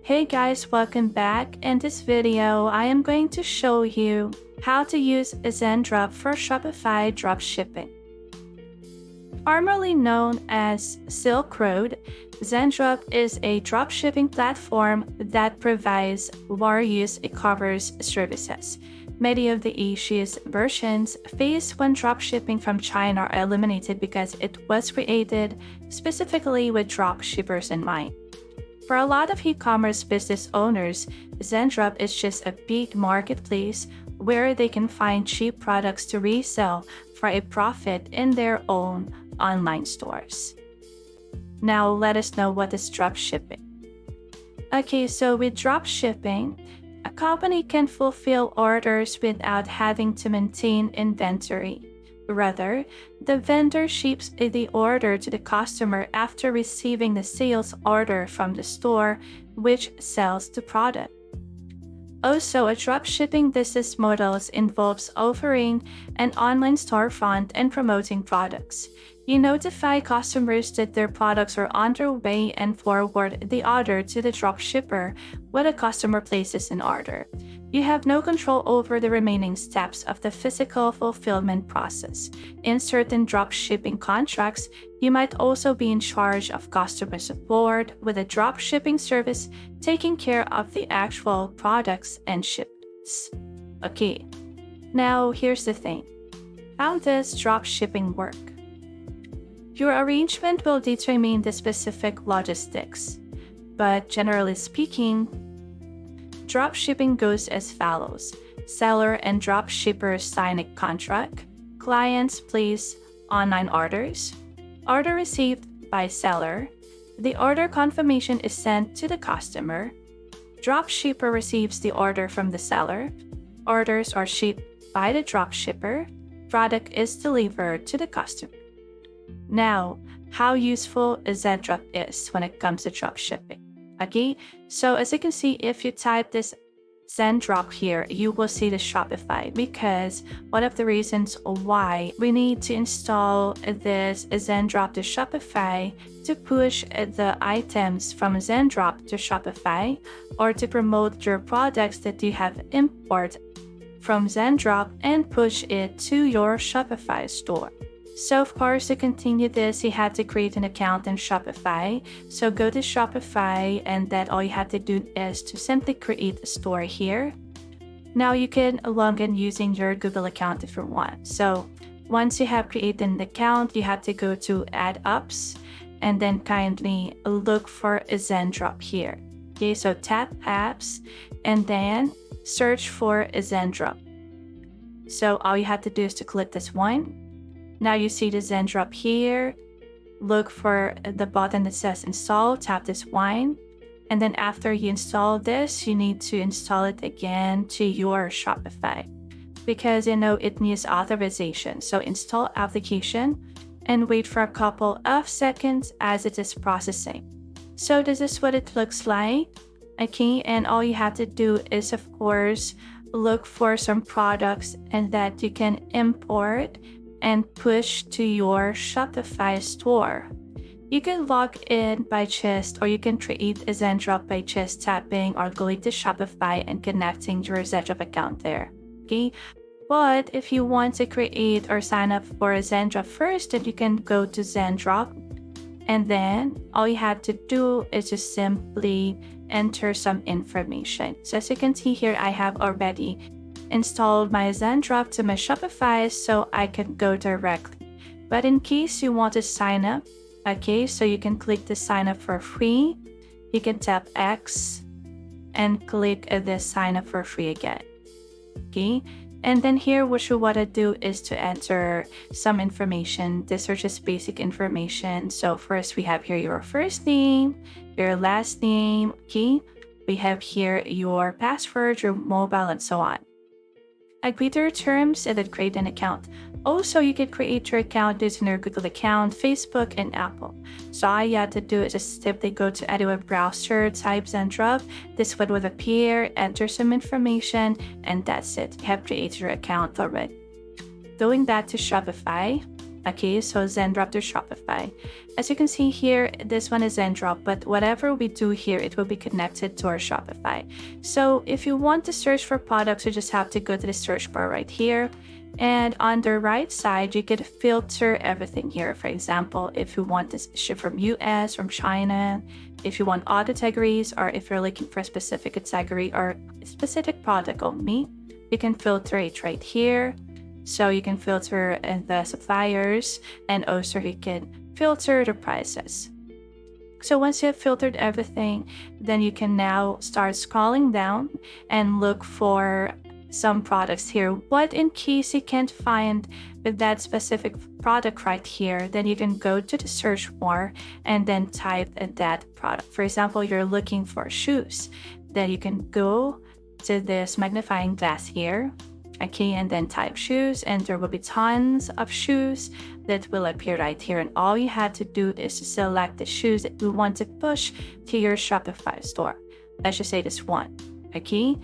Hey guys, welcome back. In this video, I am going to show you how to use Zendrop for Shopify dropshipping. Formerly known as Silk Road, Zendrop is a dropshipping platform that provides various e-commerce services. Many of the issues versions faced when dropshipping from China are eliminated because it was created specifically with dropshippers in mind. For a lot of e-commerce business owners, Zendrop is just a big marketplace where they can find cheap products to resell for a profit in their own online stores. Now let us know what is dropshipping. Okay, so with dropshipping, a company can fulfill orders without having to maintain inventory. Rather, the vendor ships the order to the customer after receiving the sales order from the store, which sells the product. Also, a dropshipping business model involves offering an online storefront and promoting products. You notify customers that their products are on their way and forward the order to the dropshipper when a customer places an order. You have no control over the remaining steps of the physical fulfillment process. In certain dropshipping contracts, you might also be in charge of customer support, with a dropshipping service taking care of the actual products and shipments. Okay, now here's the thing. How does dropshipping work? Your arrangement will determine the specific logistics, but generally speaking, dropshipping goes as follows. Seller and dropshipper sign a contract. Clients place online orders. Order received by seller. The order confirmation is sent to the customer. Dropshipper receives the order from the seller. Orders are shipped by the dropshipper. Product is delivered to the customer. Now, how useful Zendrop is when it comes to dropshipping. Okay, so as you can see, if you type this Zendrop here, you will see the Shopify, because one of the reasons why we need to install this Zendrop to Shopify to push the items from Zendrop to Shopify, or to promote your products that you have imported from Zendrop and push it to your Shopify store. So of course, to continue this, you have to create an account in Shopify. So go to Shopify, and then all you have to do is to simply create a store here. Now you can log in using your Google account if you want. So once you have created an account, you have to go to Add Apps and then kindly look for Zendrop here. Okay, so tap Apps and then search for Zendrop. So all you have to do is to click this one. Now you see the Zendrop here. Look for the button that says install, tap this one. And then after you install this, you need to install it again to your Shopify, because it needs authorization. So install application and wait for a couple of seconds as it is processing. So this is what it looks like. Okay, and all you have to do is, of course, look for some products and that you can import and push to your Shopify store. You can log in by just, or you can create a Zendrop by just tapping or going to Shopify and connecting your Zendrop account there. Okay, but if you want to create or sign up for a Zendrop first, then you can go to Zendrop, and then all you have to do is just simply enter some information. So as you can see here, I have already installed my Zendrop to my Shopify, so I can go directly. But in case you want to sign up, okay, so you can click the sign up for free. You can tap X and click the sign up for free again. Okay, and then here what you want to do is to enter some information. These are just basic information. So first we have here your first name, your last name. Okay, we have here your password, your mobile, and so on. Agree to your terms and then create an account. Also, you can create your account using your Google account, Facebook, and Apple. So all you have to do is just simply go to any web browser, type Zendrop. This one will appear, enter some information, and that's it. You have created your account already. Going back to Shopify, Okay, so Zendrop to Shopify. As you can see here, this one is Zendrop, but whatever we do here, it will be connected to our Shopify. So if you want to search for products, you just have to go to the search bar right here. And on the right side, you can filter everything here. For example, if you want to ship from US, from China, if you want all categories, or if you're looking for a specific category or a specific product only, you can filter it right here. So you can filter the suppliers, and also you can filter the prices. So once you have filtered everything, then you can now start scrolling down and look for some products here. But in case you can't find that specific product right here, then you can go to the search bar and then type that product. For example, you're looking for shoes, then you can go to this magnifying glass here. Okay, and then type shoes, and there will be tons of shoes that will appear right here. And all you have to do is to select the shoes that you want to push to your Shopify store. Let's just say this one, okay?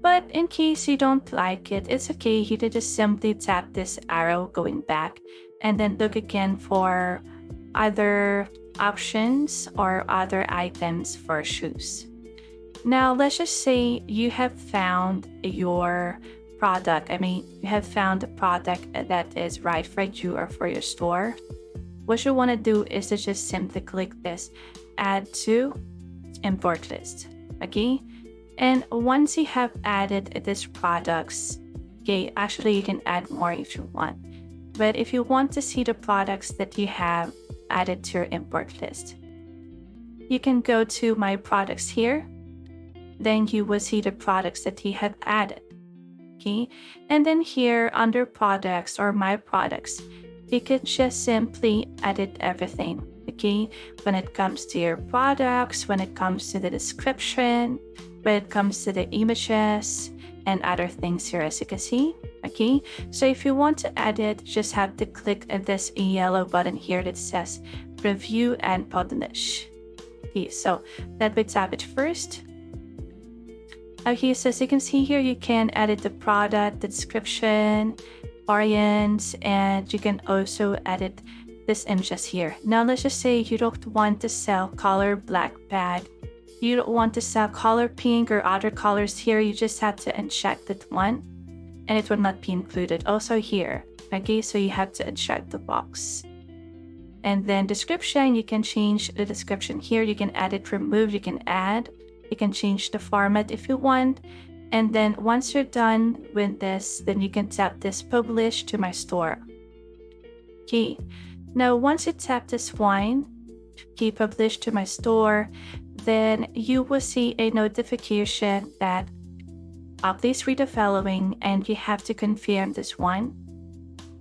But in case you don't like it, it's okay. You can just simply tap this arrow going back and then look again for other options or other items for shoes. Now, let's just say you have found your product. You have found a product that is right for you or for your store. What you want to do is to just simply click this add to import list. Okay, and once you have added these products, okay, actually you can add more if you want, but if you want to see the products that you have added to your import list, you can go to my products here. Then you will see the products that you have added. Okay, and then here under products or my products, you can just simply edit everything. Okay, when it comes to your products, when it comes to the description, when it comes to the images and other things here, as you can see. Okay, so if you want to edit, just have to click this yellow button here that says review and publish. Okay, so let me tap it first. Okay, so as you can see here, you can edit the product, the description, variants, and you can also edit this images here. Now, let's just say you don't want to sell color black bag. You don't want to sell color pink or other colors here. You just have to uncheck that one, and it will not be included. Also here, okay, so you have to uncheck the box. And then description, you can change the description here. You can edit, remove, you can add. You can change the format if you want. And then once you're done with this, then you can tap this publish to my store. Okay, now once you tap this one, okay, publish to my store, then you will see a notification that please read the following, and you have to confirm this one.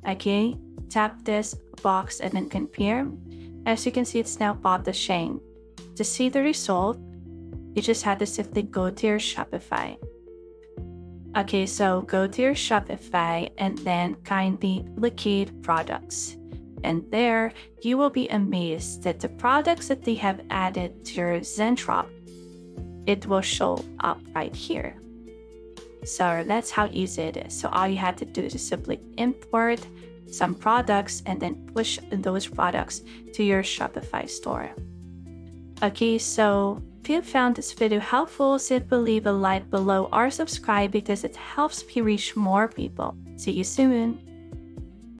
Okay, tap this box and then confirm. As you can see, it's now publishing. To see the result, you just have to simply go to your Shopify. Okay, so go to your Shopify and then kindly locate products. And there, you will be amazed that the products that they have added to your Zendrop, it will show up right here. So that's how easy it is. So all you have to do is simply import some products and then push those products to your Shopify store. Okay, so if you found this video helpful, simply leave a like below or subscribe because it helps me reach more people. See you soon.